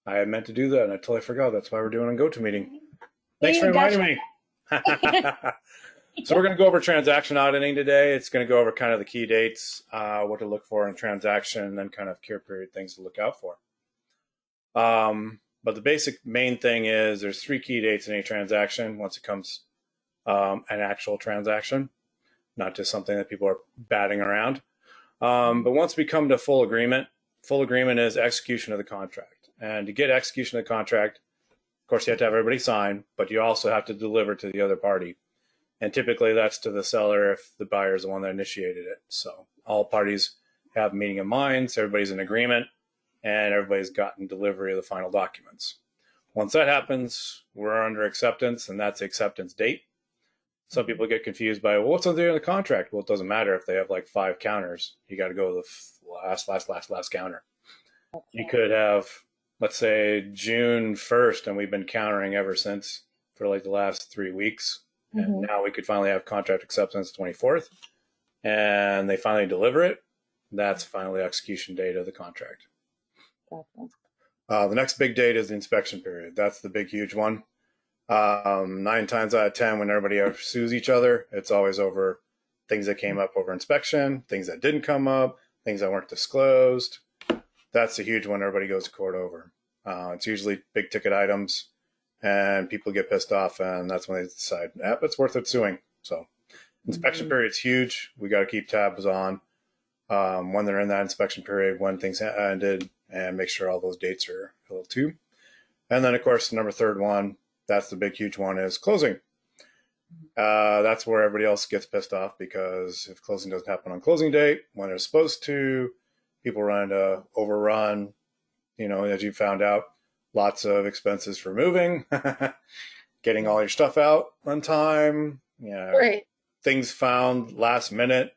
I had meant to do that and I totally forgot. That's why we're doing a go-to meeting. Thanks for You got reminding me. So we're going to go over transaction auditing today. It's going to go over kind of the key dates, what to look for in a transaction, and then kind of cure period things to look out for. But the basic main thing is there's 3 key dates in any transaction once it comes an actual transaction, not just something that people are batting around. But once we come to full agreement is execution of the contract. And to get execution of the contract, of course, you have to have everybody sign, but you also have to deliver to the other party. And typically that's to the seller if the buyer is the one that initiated it. So all parties have a meeting of minds, everybody's in agreement, and everybody's gotten delivery of the final documents. Once that happens, we're under acceptance, and that's the acceptance date. Some people get confused by, well, what's on the contract? Well, it doesn't matter if they have like 5 counters. You got to go to the last counter. You could have, let's say, June 1st, and we've been countering ever since for like the last 3 weeks. And now we could finally have contract acceptance 24th, and they finally deliver it. That's finally execution date of the contract. Gotcha. The next big date is the inspection period. That's the big, huge one. 9 times out of 10, when everybody sues each other, it's always over things that came up over inspection, things that didn't come up, things that weren't disclosed. That's a huge one everybody goes to court over. It's usually big ticket items, and people get pissed off, and that's when they decide, it's worth it suing. So inspection period's huge. We got to keep tabs on when they're in that inspection period, when things ended, and make sure all those dates are held too. And then, of course, the third one, that's the big, huge one, is closing. That's where everybody else gets pissed off, because if closing doesn't happen on closing date when they're supposed to, people run into overrun. As you found out, lots of expenses for moving, getting all your stuff out on time. Right. Things found last minute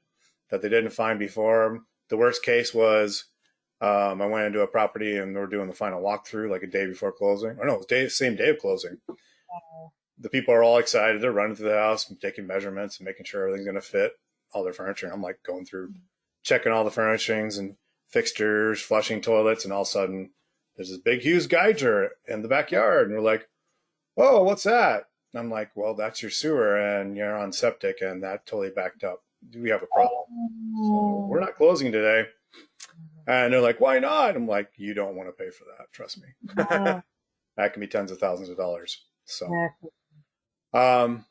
that they didn't find before. The worst case was I went into a property and we were doing the final walkthrough like a day before closing. Or no, it was same day of closing. Wow. The people are all excited. They're running through the house and taking measurements and making sure everything's going to fit, all their furniture. And I'm like going through, checking all the furnishings and fixtures, flushing toilets, and all of a sudden there's this big, huge geyser in the backyard. And we're like, whoa, what's that? And I'm like, well, that's your sewer and you're on septic, and that totally backed up. Do we have a problem? So we're not closing today. And they're like, why not? I'm like, you don't want to pay for that. Trust me. Wow. That can be tens of thousands of dollars. So, Exactly. um,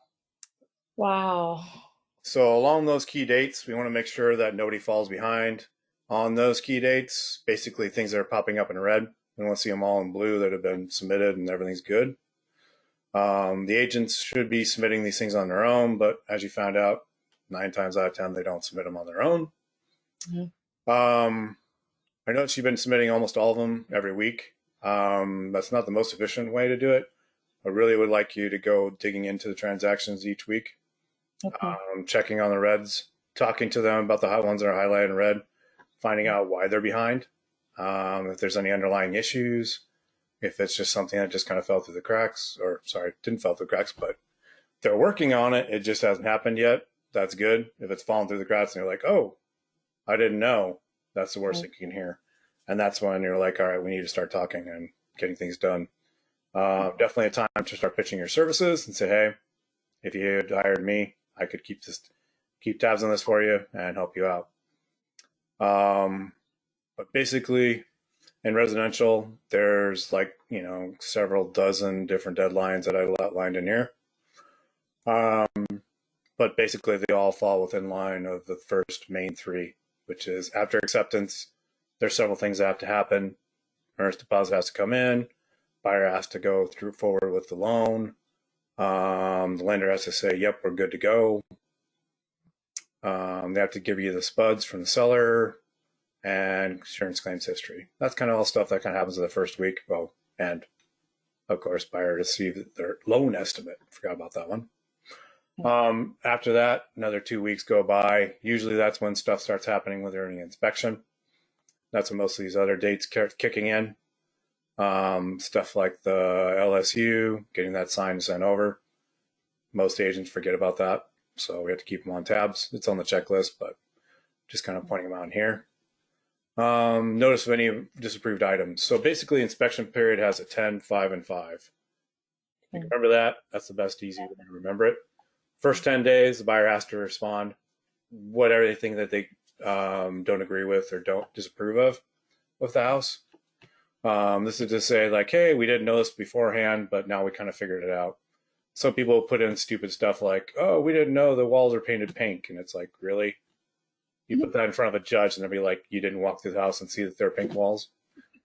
Wow. so along those key dates, we want to make sure that nobody falls behind on those key dates. Basically, things that are popping up in red, we want to see them all in blue that have been submitted and everything's good. The agents should be submitting these things on their own, but as you found out, 9 times out of 10, they don't submit them on their own. I noticed you've been submitting almost all of them every week. That's not the most efficient way to do it. I really would like you to go digging into the transactions each week, checking on the reds, talking to them about the hot ones that are highlighted in red, finding out why they're behind, if there's any underlying issues, if it's just something that just kind of fell through the cracks, or sorry, didn't fall through the cracks, but they're working on it. It just hasn't happened yet. That's good. If it's fallen through the cracks and you're like, oh, I didn't know, that's the worst thing you can hear. And that's when you're like, all right, we need to start talking and getting things done. Definitely a time to start pitching your services and say, hey, if you had hired me, I could keep tabs on this for you and help you out. But basically, in residential, there's like, several dozen different deadlines that I outlined in here. But basically, they all fall within line of the first main 3, which is after acceptance, there's several things that have to happen. Earnest deposit has to come in. Buyer has to go forward with the loan. The lender has to say, yep, we're good to go. They have to give you the spuds from the seller and insurance claims history. That's kind of all stuff that kind of happens in the first week. Oh, and of course, buyer receive their loan estimate. Forgot about that one. After that, another 2 weeks go by. Usually that's when stuff starts happening with earning inspection. That's when most of these other dates kicking in. Stuff like the LSU, getting that signed and sent over. Most agents forget about that, so we have to keep them on tabs. It's on the checklist, but just kind of pointing them out in here. Notice of any disapproved items. So basically, inspection period has a 10, 5, and 5. You can Okay. remember that. That's the best easy way to remember it. First 10 days, the buyer has to respond whatever they think that they don't agree with or don't disapprove of with the house. This is to say, like, hey, we didn't know this beforehand, but now we kind of figured it out. Some people put in stupid stuff like, oh, we didn't know the walls are painted pink. And it's like, really? You put that in front of a judge and they'll be like, you didn't walk through the house and see that they're pink walls.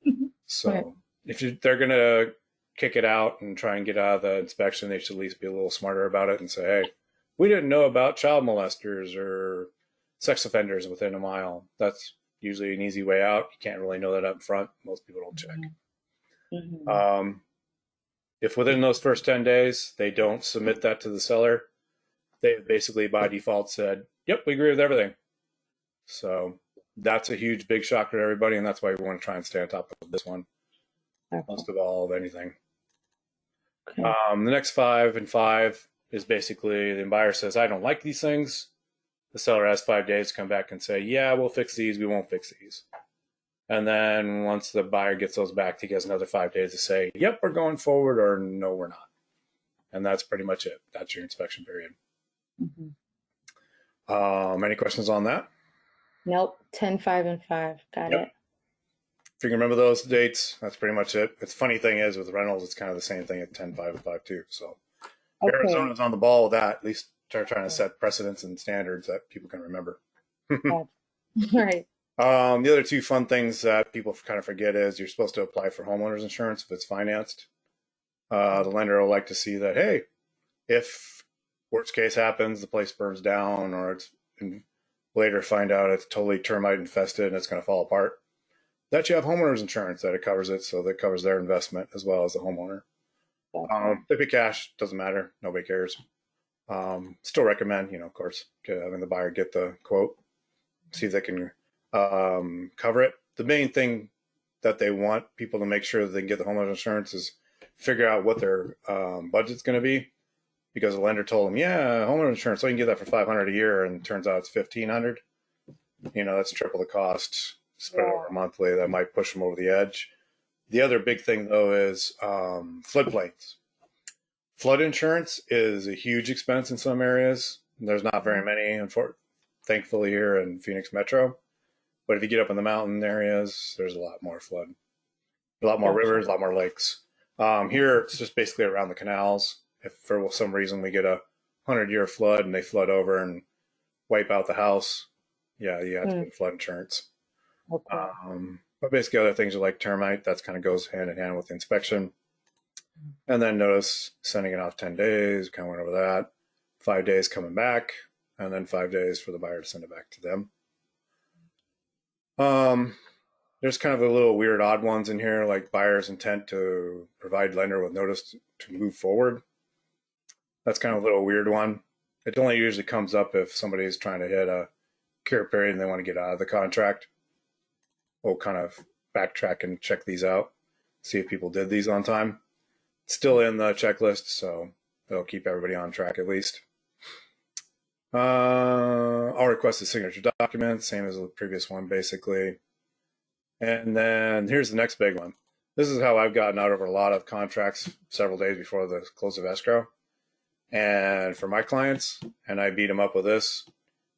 Right. So if they're going to kick it out and try and get out of the inspection, they should at least be a little smarter about it and say, hey, we didn't know about child molesters or sex offenders within a mile. That's usually an easy way out. You can't really know that up front. Most people don't check. Mm-hmm. Um, if within those first 10 days they don't submit that to the seller, they basically by default said, yep, we agree with everything. So that's a huge, big shocker to everybody. And that's why we want to try and stay on top of this one, Okay. most of all of anything. Okay. The next 5 and 5 is basically the buyer says, I don't like these things. The seller has 5 days to come back and say, yeah, we'll fix these. We won't fix these. And then once the buyer gets those back, he gets another 5 days to say, yep, we're going forward, or no, we're not. And that's pretty much it. That's your inspection period. Mm-hmm. Any questions on that? Nope. 10, 5, and 5. Got Yep. it. If you can remember those dates, that's pretty much it. The funny thing is with rentals, it's kind of the same thing at 10, 5, and 5 too. So Okay. Arizona's on the ball with that. At least they're trying to set precedents and standards that people can remember. Got Right. The other two fun things that people kind of forget is you're supposed to apply for homeowners insurance if it's financed. The lender will like to see that, hey, if worst case happens, the place burns down, or it's later find out it's totally termite infested and it's going to fall apart, that you have homeowners insurance that it covers it, so that covers their investment as well as the homeowner. Gotcha. If it cash, doesn't matter, nobody cares. Still recommend, of course, having the buyer get the quote, see if they can cover it. The main thing that they want people to make sure that they can get the homeowners insurance is figure out what their budget's going to be, because the lender told them, yeah, homeowner insurance, so you can get that for $500 a year, and it turns out it's $1,500. That's triple the cost. Spread Yeah. over monthly, that might push them over the edge. The other big thing though is floodplains. Flood insurance is a huge expense in some areas. There's not very many, thankfully, here in Phoenix Metro. But if you get up in the mountain areas, there's a lot more flood, a lot more Gotcha. rivers, a lot more lakes. Here, it's just basically around the canals. If for some reason we get a 100-year flood and they flood over and wipe out the house, yeah, you have to Hmm. get flood insurance. Okay. But basically, other things are like termite. That kind of goes hand in hand with the inspection. And then notice sending it off 10 days. Kind of went over that. 5 days coming back, and then 5 days for the buyer to send it back to them. There's kind of a little weird odd ones in here, like buyer's intent to provide lender with notice to move forward. That's kind of a little weird one. It only usually comes up if somebody's trying to hit a cure period and they want to get out of the contract. We'll kind of backtrack and check these out, see if people did these on time. It's still in the checklist, so it'll keep everybody on track at least. I'll request a signature document, same as the previous one, basically. And then here's the next big one. This is how I've gotten out over a lot of contracts several days before the close of escrow. And for my clients, and I beat them up with this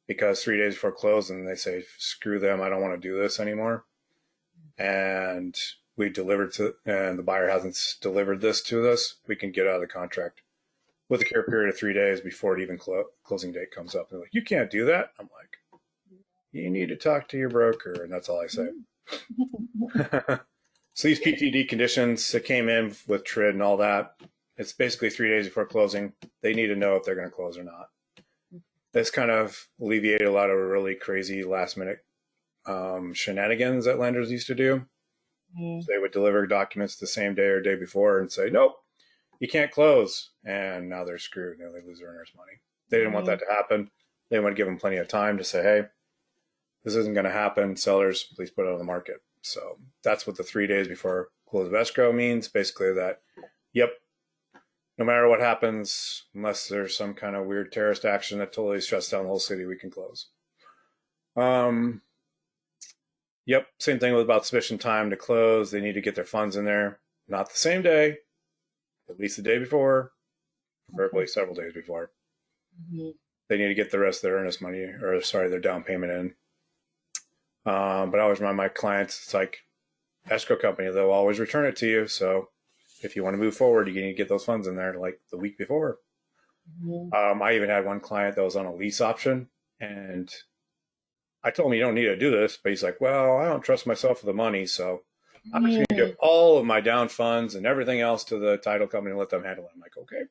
because 3 days before close, and they say, screw them, I don't want to do this anymore. And we delivered and the buyer hasn't delivered this to us, we can get out of the contract with a care period of 3 days before it even closing date comes up. They're like, you can't do that. I'm like, you need to talk to your broker, and that's all I say. So these PTD conditions that came in with TRID and all that, it's basically 3 days before closing. They need to know if they're going to close or not. This kind of alleviated a lot of really crazy last minute shenanigans that lenders used to do. Hmm. So they would deliver documents the same day or day before and say, nope, you can't close. And now they're screwed. Now they lose their earnest money. They didn't want that to happen. They want to give them plenty of time to say, hey, this isn't going to happen. Sellers, please put it on the market. So that's what the 3 days before close of escrow means. Basically that, yep, no matter what happens, unless there's some kind of weird terrorist action that totally shuts down the whole city, we can close. Yep, same thing with about sufficient time to close. They need to get their funds in there, not the same day, at least the day before, preferably Okay. several days before. Mhm. They need to get the rest of their earnest money, or sorry, their down payment in. But I always remind my clients, it's like escrow company, they'll always return it to you. So if you want to move forward, you need to get those funds in there like the week before. Mhm. I even had one client that was on a lease option, and I told him you don't need to do this, but he's like, well, I don't trust myself with the money, so I'm just going to give Mm. all of my down funds and everything else to the title company and let them handle it. I'm like, okay, if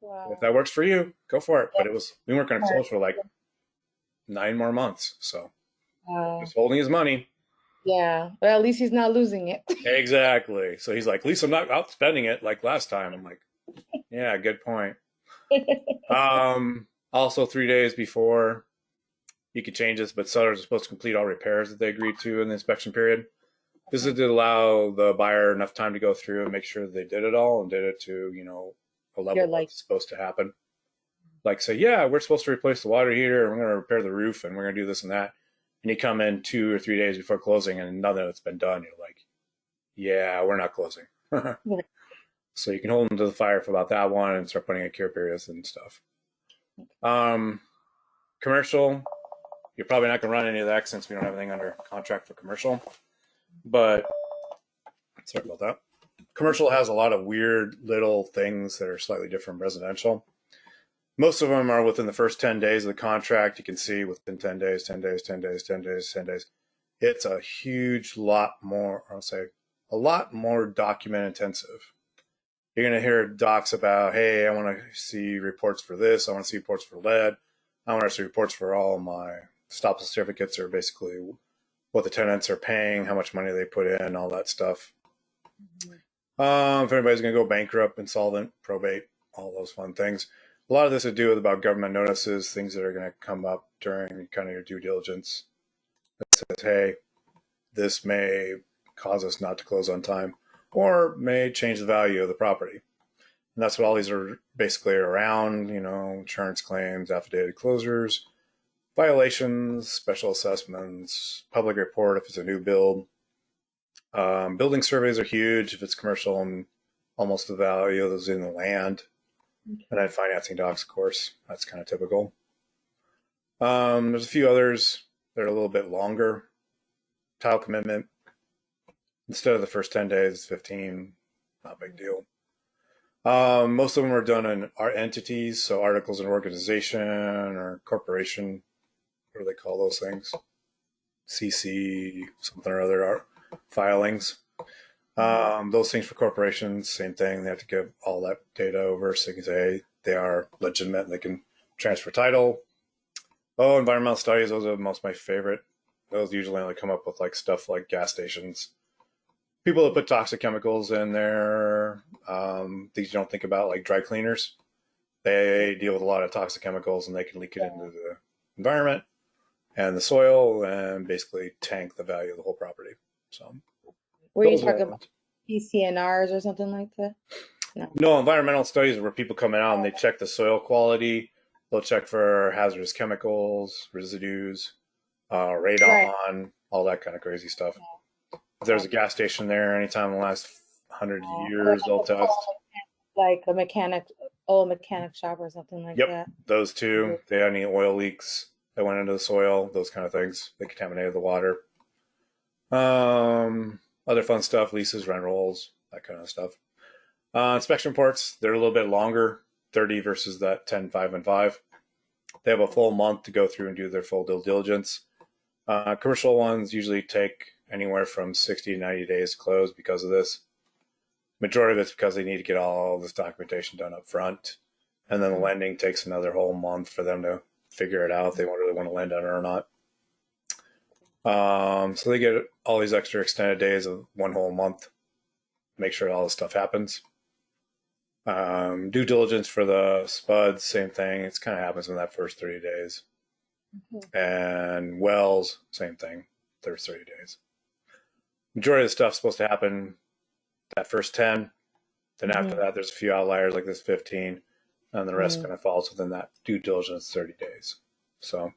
Wow. that works for you, go for it. Yeah. But we weren't going to Smart. close for like 9 more months, so Wow. just holding his money. Yeah. Well, at least he's not losing it. Exactly. So he's like, at least I'm not out spending it like last time. I'm like, yeah, good point. Also 3 days before you could change this, but sellers are supposed to complete all repairs that they agreed to in the inspection period. This is to allow the buyer enough time to go through and make sure that they did it all and did it to, a You're level like, that's supposed to happen. Like say, yeah, we're supposed to replace the water heater and we're going to repair the roof and we're going to do this and that. And you come in 2 or 3 days before closing and none of it's been done. You're like, yeah, we're not closing. So you can hold them to the fire for about that one and start putting in cure periods and stuff. Um, Commercial, you're probably not going to run any of that since we don't have anything under contract for commercial. But sorry about that. Commercial has a lot of weird little things that are slightly different from residential. Most of them are within the first 10 days of the contract. You can see within 10 days, 10 days, 10 days, 10 days, 10 days. It's a huge lot more, I'll say, a lot more document intensive. You're going to hear docs about, hey, I want to see reports for this. I want to see reports for lead. I want to see reports for all my stop certificates, or basically what the tenants are paying, how much money they put in, all that stuff. If anybody's going to go bankrupt, insolvent, probate, all those fun things. A lot of this to do with about government notices, things that are going to come up during kind of your due diligence. That says, hey, this may cause us not to close on time or may change the value of the property. And that's what all these are basically around, insurance claims, affidavit closures, violations, special assessments, public report if it's a new build. Building surveys are huge if it's commercial and almost the value of those in the land. And then financing docs, of course, that's kind of typical. There's a few others that are a little bit longer. Title commitment, instead of the first 10 days, it's 15, not a big deal. Most of them are done in our entities, so articles of organization or corporation, what do they call those things? CC, something or other filings. Those things for corporations, same thing. They have to give all that data over so you can say they are legitimate and they can transfer title. Oh, environmental studies, those are most of my favorite. Those usually only come up with like stuff like gas stations. People that put toxic chemicals in there, things you don't think about, like dry cleaners. They deal with a lot of toxic chemicals and they can leak it into the environment and the soil and basically tank the value of the whole property. So were you those are talking the about ones. PCNRs or something like that? No. No, environmental studies are where people come out and they check the soil quality. They'll check for hazardous chemicals, residues, Right. radon, all that kind of crazy stuff. If there's a gas station there anytime in the last 100 years, they'll test. Like a mechanic, old mechanic shop or something like Yep, that. those two. They had any oil leaks that went into the soil, those kind of things. They contaminated the water. Other fun stuff, leases, rent rolls, that kind of stuff. Inspection reports, they're a little bit longer, 30 versus that 10, 5, and 5. They have a full month to go through and do their full due diligence. Commercial ones usually take anywhere from 60 to 90 days to close because of this. Majority of it's because they need to get all this documentation done up front. And then the lending takes another whole month for them to figure it out if they really want to lend on it or not. So they get all these extra extended days of one whole month to make sure all this stuff happens. Due diligence for the spuds, same thing. It kind of happens in that first 30 days. And wells, same thing, first 30 days. Majority of the stuff's supposed to happen that first 10. Then after that, there's a few outliers like this 15. And the rest kind of falls within that due diligence 30 days. So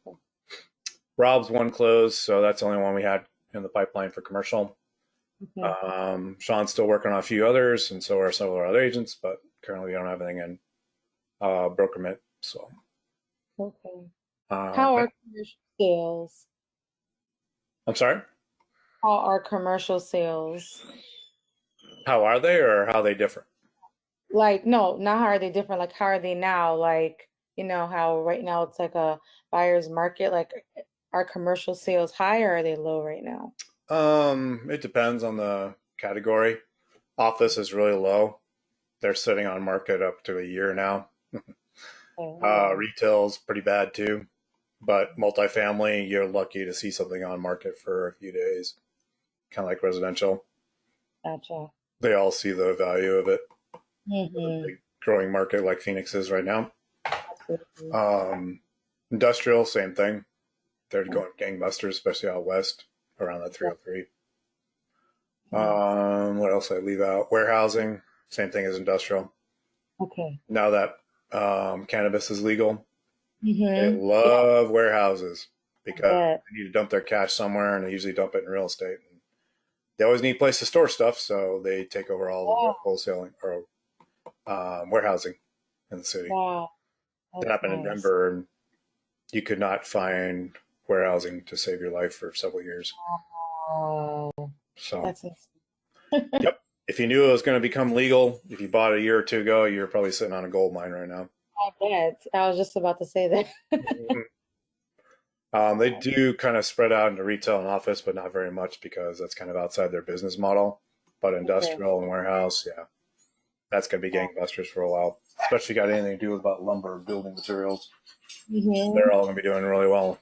Rob's one closed, so that's the only one we had in the pipeline for commercial. Okay. Sean's still working on a few others, and so are several other agents, but currently we don't have anything in brokerment. So, Okay. How are commercial sales? I'm sorry. How are commercial sales? How are they, or how they differ? Like, no, not how are they different? Like, how are they now? Like, you know, how right now it's like a buyer's market. Like, are commercial sales high or are they low right now? It depends on the category. Office is really low. They're sitting on market up to a year now. Oh, wow. Retail's pretty bad too, but multifamily, you're lucky to see something on market for a few days, kind of like residential. Gotcha. They all see the value of it with a Mm-hmm. big growing market like Phoenix is right now. Absolutely. Um, Industrial, same thing. They're going gangbusters, especially out west around that 303. Nice. What else did I leave out? Warehousing, same thing as industrial. Okay. Now that cannabis is legal, they Mm-hmm. Yeah, love warehouses I because bet. they need to dump their cash somewhere, and they usually dump it in real estate. And they always need a place to store stuff, so they take over all the Wow. wholesaling or warehousing in the city. Wow. That That's happened in nice. Denver, and you could not find warehousing to save your life for several years. Oh, So, that's insane. yep. If you knew it was going to become legal, if you bought it a year or two ago, you're probably sitting on a gold mine right now. I bet. I was just about to say that. Mhm. They do kind of spread out into retail and office, but not very much because that's kind of outside their business model. But Okay. industrial and warehouse, yeah, that's going to be gangbusters for a while, especially if you got anything to do with about lumber, building materials. Mm-hmm. They're all going to be doing really well.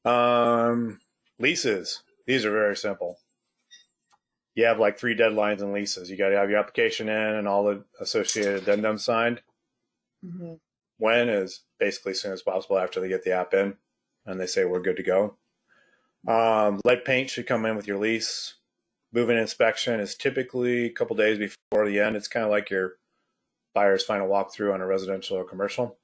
Um, Leases, these are very simple. You have like 3 deadlines in leases. You got to have your application in and all the associated addendums signed. Mm-hmm. When is basically as soon as possible after they get the app in and they say we're good to go. Lead paint should come in with your lease. Move-in inspection is typically a couple days before the end. It's kind of like your buyer's final walkthrough on a residential or commercial.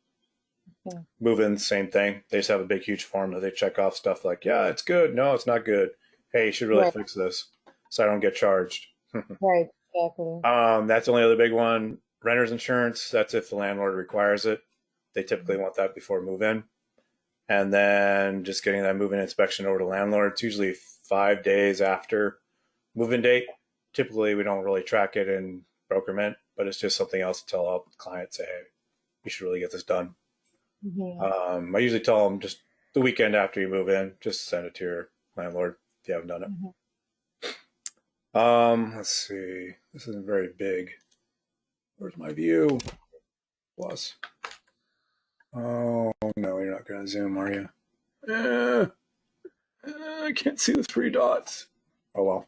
Yeah. Move-in, same thing. They just have a big, huge form that they check off stuff like, yeah, it's good. No, it's not good. Hey, you should really Right. fix this so I don't get charged. Right. Exactly. That's the only other big one. Renter's insurance, that's if the landlord requires it. They typically Mhm. want that before move-in. And then just getting that move-in inspection over to landlord. It's usually 5 days after move-in date. Typically, we don't really track it in brokerment, but it's just something else to tell our client, say, hey, you should really get this done. Mm-hmm. I usually tell them just the weekend after you move in, just send it to your landlord if you haven't done it. Mm-hmm. Let's see. This isn't very big. Where's my view? Plus. Oh, no, you're not going to zoom, are you? Eh, I can't see the 3 dots. Oh, well.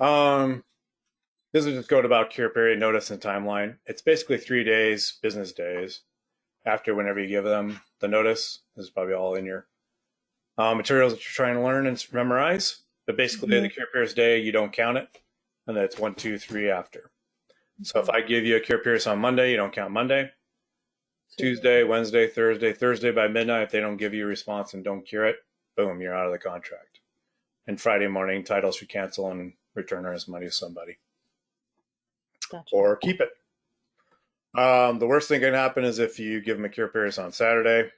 Um, this is just going about cure period, notice, and timeline. It's basically 3 days, business days, after whenever you give them the notice. This is probably all in your materials that you're trying to learn and memorize. But basically, Mm-hmm. the cure period's day, you don't count it. And then it's 1, 2, 3 after. So if Okay. I give you a cure period on Monday, you don't count Monday. Tuesday. Tuesday, Wednesday, Thursday by midnight, if they don't give you a response and don't cure it, boom, you're out of the contract. And Friday morning, title should cancel and return earnest money to somebody Gotcha. or keep it. The worst thing can happen is if you give them a cure period on Saturday,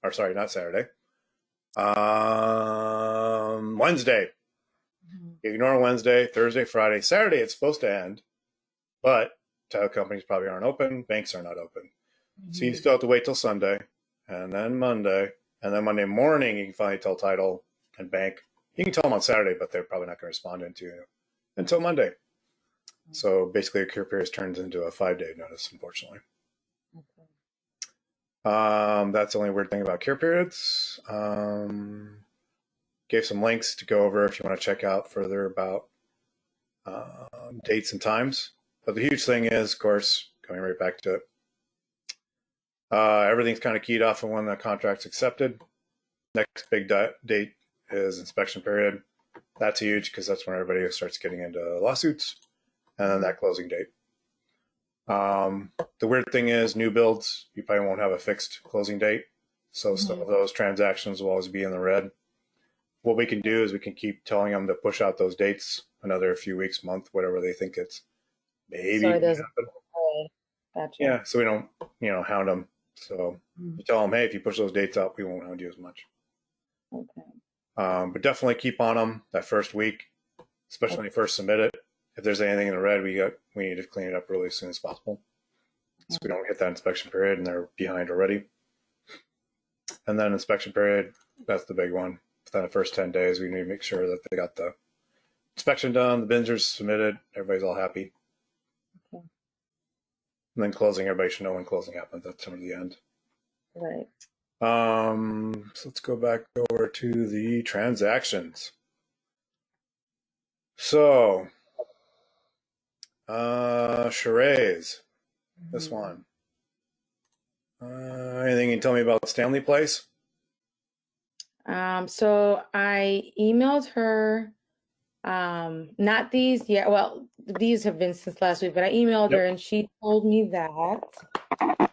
or sorry, not Saturday, Wednesday. Mm-hmm. Ignore Wednesday, Thursday, Friday, Saturday. It's supposed to end, but title companies probably aren't open. Banks are not open, so you Mm-hmm. still have to wait till Sunday, and then Monday, and then Monday morning you can finally tell title and bank. You can tell them on Saturday, but they're probably not going to respond to you until Monday. So basically, a cure period turns into a 5-day notice, unfortunately. Okay. That's the only weird thing about cure periods. Gave some links to go over if you want to check out further about dates and times. But the huge thing is, of course, coming right back to it, everything's kind of keyed off of when the contract's accepted. Next big date is inspection period. That's huge because that's when everybody starts getting into lawsuits, and then that closing date. The weird thing is, new builds, you probably won't have a fixed closing date. So some Mm-hmm. of those transactions will always be in the red. what we can do is we can keep telling them to push out those dates another few weeks, month, whatever they think it's So maybe it going to doesn't. happen. Oh, gotcha. Yeah, so we don't, hound them. So Mm, you tell them, hey, if you push those dates up, we won't hound you as much. okay. But definitely keep on them that first week, especially when you first submit it. If there's anything in the red, we need to clean it up really as soon as possible, so we don't hit that inspection period and they're behind already. And then inspection period, that's the big one. Within the first 10 days, we need to make sure that they got the inspection done, the bins are submitted, everybody's all happy. Okay. And then closing, everybody should know when closing happens. That's sort of the end. Right. So let's go back over to the transactions. So, charades, this Mhm. one. Anything you can tell me about Stanley Place? So I emailed her, not these yet. Well, these have been since last week, but I emailed Yep. her and she told me that. Yeah.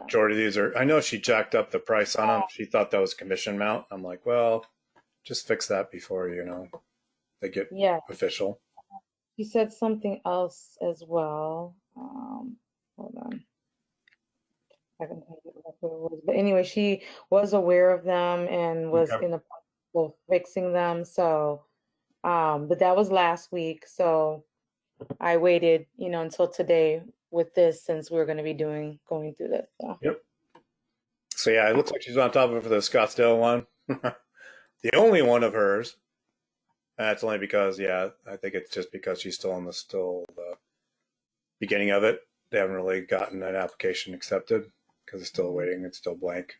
Majority of these are, I know she jacked up the price on them. She thought that was commission amount. I'm like, well, just fix that before, they get Yeah. official. She said something else as well. Hold on. I can tell you what it was. But anyway, she was aware of them and was Okay. in the process of fixing them. So, but that was last week. So I waited, until today with this since we're going to be going through this. So. Yep. So yeah, it looks like she's on top of it for the Scottsdale one. The only one of hers. That's only because, yeah, I think it's just because she's still in the beginning of it. They haven't really gotten an application accepted because it's still waiting. It's still blank.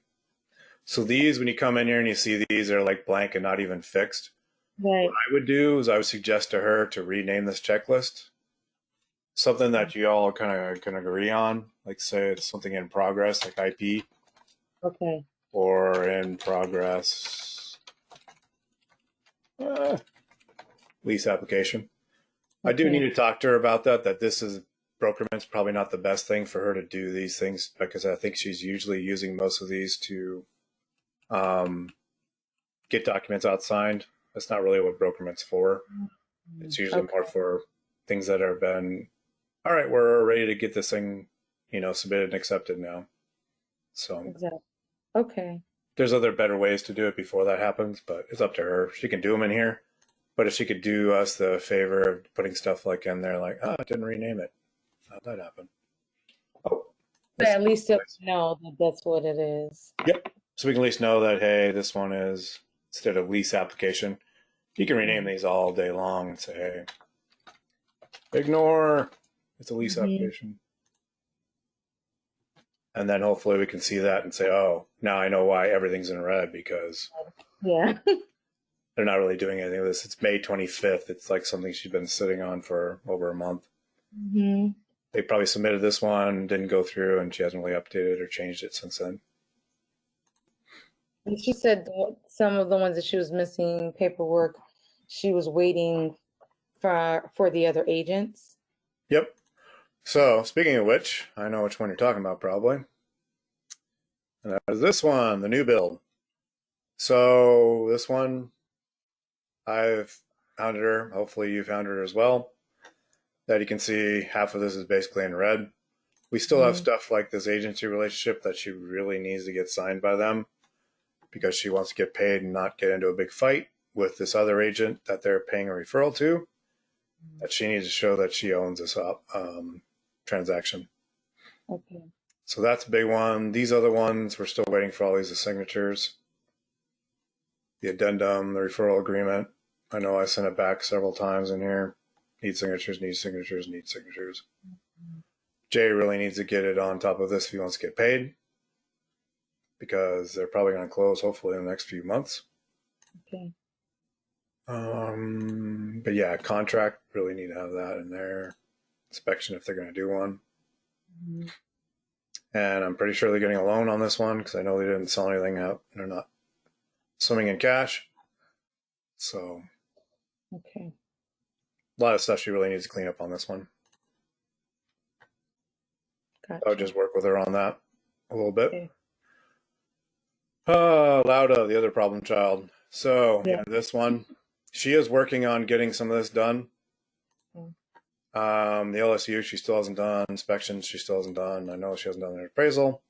So these, when you come in here and you see these are like blank and not even fixed, what Right. I would do is I would suggest to her to rename this checklist something that you all kind of can agree on. Like say it's something in progress, like IP, Okay. or in progress uh, lease application. I do need Okay. to talk to her about that. That this is brokerment's probably not the best thing for her to do these things because I think she's usually using most of these to um, get documents out signed. That's not really what brokerment's for. It's usually more Okay. for things that have been all right. We're ready to get this thing, submitted and accepted now. So Exactly. Okay. there's other better ways to do it before that happens, but it's up to her. She can do them in here. But if she could do us the favor of putting stuff like in there, like, oh, I didn't rename it. How'd that happen? Oh, But it's at least they'll know that that's what it is. yep. So we can at least know that hey, this one is instead of lease application. You can rename these all day long and say, hey, ignore it's a lease Mm-hmm. application. And then hopefully we can see that and say, oh, now I know why everything's in red because Yeah. they're not really doing anything with this. It's May 25th. It's like something she's been sitting on for over a month. Mm-hmm. They probably submitted this one, didn't go through, and she hasn't really updated or changed it since then. And she said that some of the ones that she was missing paperwork, she was waiting for the other agents. Yep. So, speaking of which, I know which one you're talking about probably. And that is this one, the new build. So, this one, I've found her. Hopefully, you found her as well. That you can see half of this is basically in red. We still have Mm-hmm. stuff like this agency relationship that she really needs to get signed by them because she wants to get paid and not get into a big fight with this other agent that they're paying a referral to. That she needs to show that she owns this transaction. Okay. So that's a big one. These other ones, we're still waiting for all these signatures. The addendum, the referral agreement. I know I sent it back several times in here. Need signatures, need signatures, need signatures. Jay really needs to get it on top of this if he wants to get paid because they're probably going to close hopefully in the next few months. Okay. But yeah, contract really need to have that in there. Inspection if they're going to do one. Mm-hmm. And I'm pretty sure they're getting a loan on this one because I know they didn't sell anything out. They're not swimming in cash. So Okay. a lot of stuff she really needs to clean up on this one. I would Gotcha. just work with her on that a little bit. Okay. Lauda, the other problem child. So Yeah. yeah, this one, she is working on getting some of this done. Mm. The LSU, she still hasn't done. Inspections, she still hasn't done. I know she hasn't done an appraisal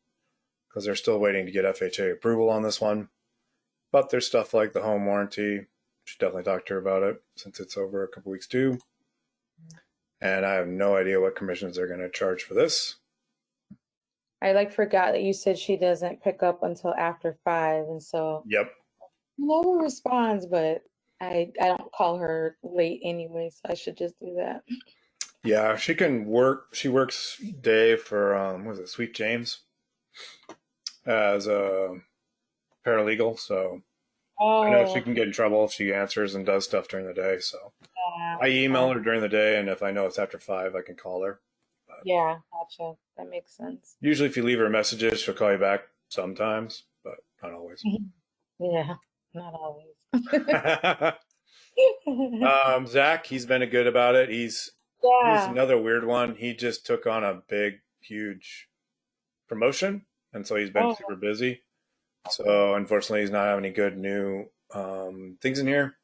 because they're still waiting to get FHA approval on this one. But there's stuff like the home warranty. Should definitely talk to her about it since it's over a couple weeks due. And I have no idea what commissions they're going to charge for this. I like forgot that you said she doesn't pick up until after 5, and so Yep. never responds, but I don't call her late anyway, so I should just do that. Yeah, she can work. She works day for what is it, Sweet James, as a paralegal. So I know Oh, she can okay. get in trouble if she answers and does stuff during the day. So Yeah. I email her during the day, and if I know it's after 5, I can call her. But Yeah, gotcha. That makes sense. usually, if you leave her messages, she'll call you back sometimes, but not always. Yeah, not always. Zach, he's been good about it. He's Yeah. another weird one. He just took on a big, huge promotion, and so he's been Oh, super busy. okay. So unfortunately, he's not having any good new things in here.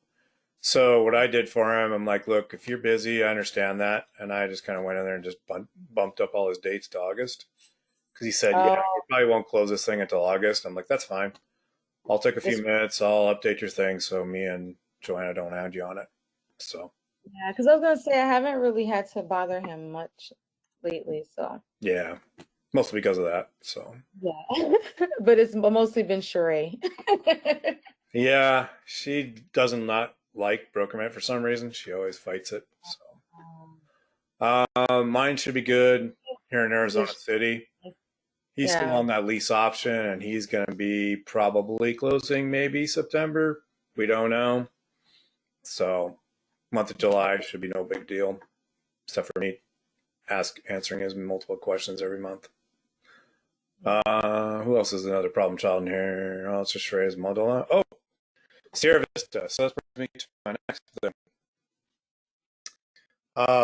So what I did for him, I'm like, look, if you're busy, I understand that, and I just kind of went in there and just bumped up all his dates to August because he said, yeah, you Oh, probably won't close this thing until August. I'm like, that's fine. I'll take a few this, minutes. I'll update your thing so me and Joanna don't add you on it. So yeah, because I was gonna say I haven't really had to bother him much lately, so yeah, mostly because of that. So yeah. But it's mostly been Sheree. yeah, she doesn't not like broker man for some reason. She always fights it. So mine should be good here in Is it? Arizona City. He's still Yeah. on that lease option, and he's going to be probably closing maybe September. We don't know. So month of July should be no big deal, except for me answering his multiple questions every month. Who else is another problem child in here? Oh, it's just Reyes Moldova. Oh, Sierra Vista. So that's brings me to my next thing.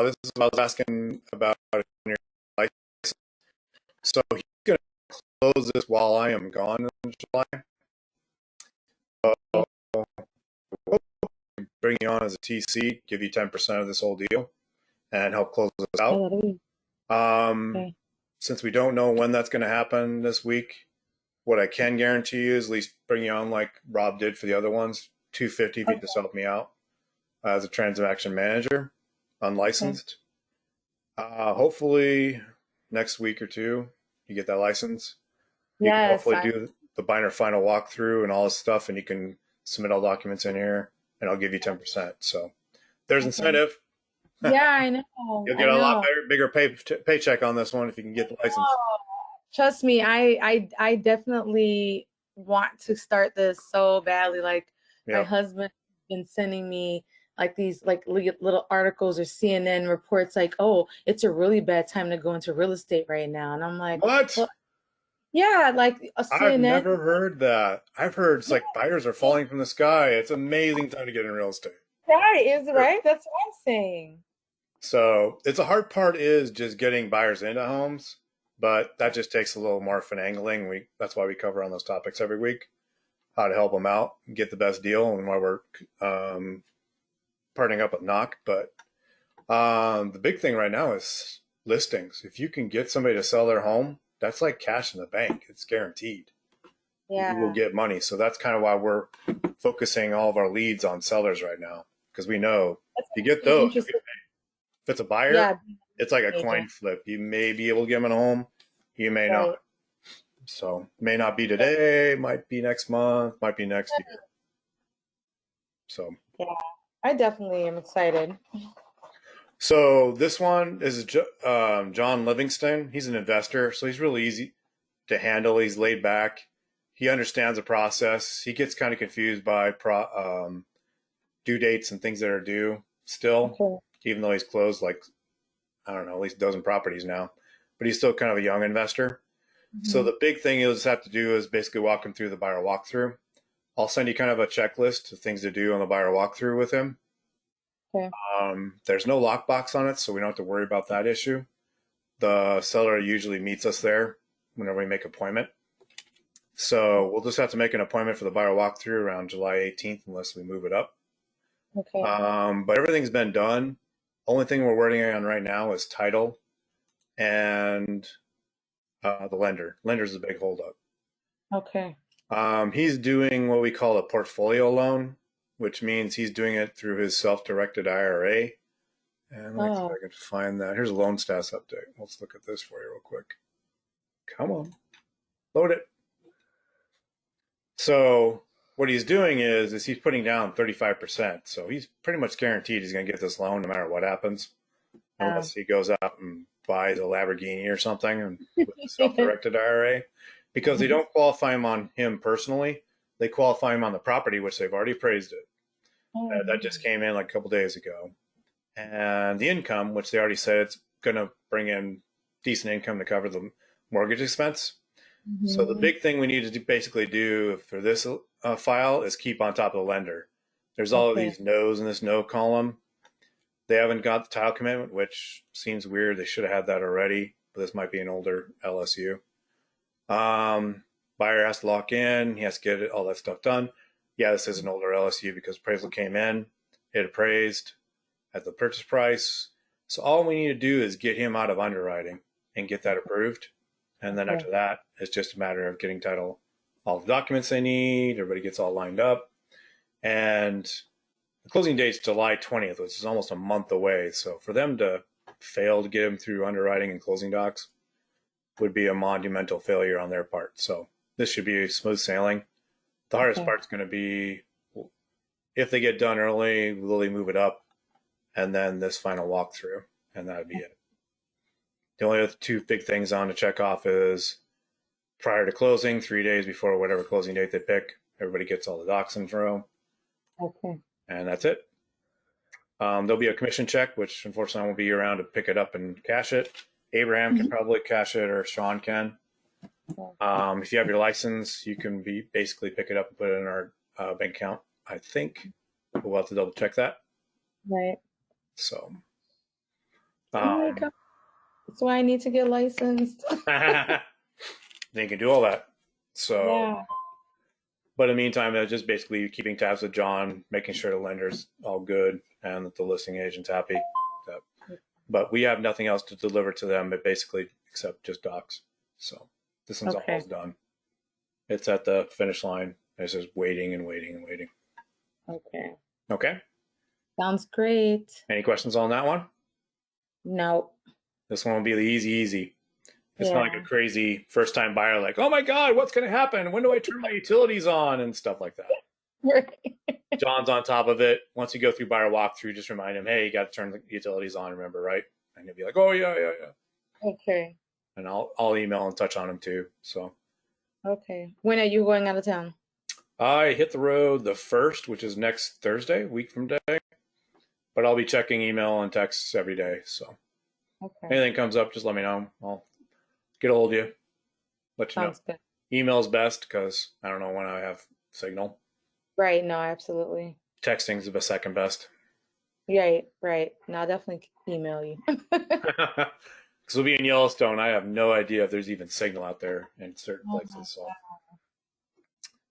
This is what I was asking about your license. So he's going to close this while I am gone in July. So we'll bring you on as a TC, give you 10% of this whole deal, and help close this Oh, out. that'll be Um, okay. since we don't know when that's going to happen this week, what I can guarantee you is at least bring you on like Rob did for the other ones, 250 if you just Okay. help me out as a transaction manager, Okay. unlicensed. Hopefully next week or two you get that license. You can Yes, hopefully I do the binder final walkthrough and all this stuff, and you can submit all documents in here, and I'll give you 10%. So there's okay. incentive. Yeah, I know. You'll I get a lot know. bigger paycheck on this one if you can get the license. Oh, trust me, I definitely want to start this so badly. Like my Yep. husband has been sending me like these like little articles or CNN reports like, "Oh, it's a really bad time to go into real estate right now." And I'm like, What? "Well, yeah, like a I've CNN." never heard that. I've heard it's Yeah, like buyers are falling from the sky. It's an amazing time to get in real estate. right, is right. That's what I'm saying. So it's a hard part is just getting buyers into homes, but that just takes a little more finagling. That's why we cover on those topics every week, how to help them out, get the best deal, and why we're um, partnering up with Knock. But the big thing right now is listings. If you can get somebody to sell their home, that's like cash in the bank. It's guaranteed. You will Yeah, get money. So that's kind of why we're focusing all of our leads on sellers right now because we know that's if you get actually those, interesting. if it's a buyer, Yeah, it's like a agent. coin flip. You may be able to get them a home, you may not. Right. So may not be today, might be next month, might be next year. So Yeah, I definitely am excited. this one is John Livingston. He's an investor, so he's really easy to handle. He's laid back. He understands the process. He gets kind of confused by due dates and things that are due still, Okay. even though he's closed like, I don't know, at least a dozen properties now. But he's still kind of a young investor. So Hmm. the big thing you'll just have to do is basically walk him through the buyer walkthrough. I'll send you kind of a checklist of things to do on the buyer walkthrough with him. Okay. There's no lockbox on it, so we don't have to worry about that issue. The seller usually meets us there whenever we make an appointment. So we'll just have to make an appointment for the buyer walkthrough around July 18th unless we move it up. Okay. But everything's been done. Only thing we're working on right now is title and the lender. Lender's a big holdup. Okay. He's doing what we call a portfolio loan, which means he's doing it through his self-directed IRA. And let me see if Oh, I can find that. Here's a loan status update. Let's look at this for you real quick. Come on, load it. So what he's doing is he's putting down 35%. So he's pretty much guaranteed he's going to get this loan no matter what happens, yeah. unless he goes out and buys a Lamborghini or something and with a self-directed IRA, because they don't qualify him on him personally. They qualify him on the property, which they've already appraised it. Oh, That just came in like a couple days ago. And the income, which they already said it's going to bring in decent income to cover the mortgage expense. So the mm-hmm. big thing we need to basically do for this file is keep on top of the lender. There's all of Okay. these no's in this no column. They haven't got the title commitment, which seems weird. They should have had that already, but this might be an older LSU. Buyer has to lock in. He has to get it, all that stuff done. Yeah, this is an older LSU because appraisal came in. It appraised at the purchase price. So all we need to do is get him out of underwriting and get that approved. And then Okay. after that, it's just a matter of getting title, all the documents they need. Everybody gets all lined up. And the closing date is July 20th, which is almost a month away. So for them to fail to get him through underwriting and closing docs would be a monumental failure on their part. So this should be smooth sailing. The hardest Okay. part's going to be if they get done early, will they move it up? And then this final walkthrough, and that'd be it. The only other two big things on to check off is prior to closing, 3 days before whatever closing date they pick, everybody gets all the docs in row, Okay. and that's it. There'll be a commission check, which unfortunately I won't be around to pick it up and cash it. Abraham can probably cash it, or Sean can. If you have your license, you can basically pick it up and put it in our bank account. I think we'll have to double check that. Right. So, Oh my um, God. That's why I need to get licensed. then you can do all that. So, Yeah. but in the meantime, just basically keeping tabs with John, making sure the lender's all good and that the listing agent's happy. But we have nothing else to deliver to them, but basically except just docs. So this one's Okay. almost done. It's at the finish line. It's just waiting and waiting and waiting. Okay. Okay. Sounds great. Any questions on that one? No. This one will be the easy. It's not like a Yeah. crazy first time buyer, like, oh my God, what's going to happen? When do I turn my utilities on and stuff like that? Right. John's on top of it. Once you go through buyer walkthrough, just remind him, hey, you got to turn the utilities on, remember, right? And he'll be like, oh, yeah, yeah, yeah. Okay. And I'll email and touch on him too. So Okay. When are you going out of town? I hit the road the 1st, which is next Thursday, week from today. But I'll be checking email and texts every day. So Okay. anything comes up, just let me know. I'll get a hold of you, let you know. Sounds good. Email's best because I don't know when I have signal. Right. No, absolutely. Texting's the second best. Right. Right. No, I'll definitely email you. Because we'll be in Yellowstone. I have no idea if there's even signal out there in certain Oh my places. So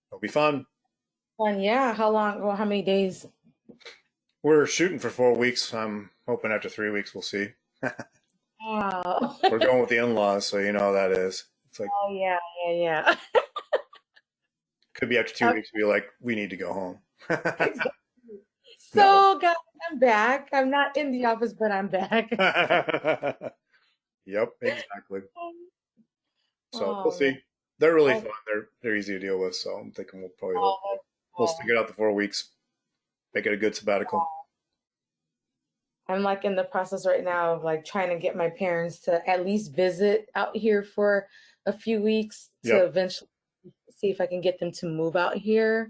it'll be fun. fun. Yeah. How long? Well, how many days? We're shooting for 4 weeks. I'm hoping after 3 weeks we'll see. Wow. We're going with the in-laws, so you know how that is. It's like Oh yeah, yeah, could be after two yeah. weeks we'll be like, we need to go home. Okay. No. So, guys, I'm back. I'm not in the office, but I'm back. Yep, exactly. So we'll Oh man. see. They're really Oh, fun. They're easy to deal with. So I'm thinking we'll probably oh, hope that's we'll stick cool. it out the 4 weeks, make it a good sabbatical. I'm like in the process right now of like trying to get my parents to at least visit out here for a few weeks to Yep. eventually see if I can get them to move out here.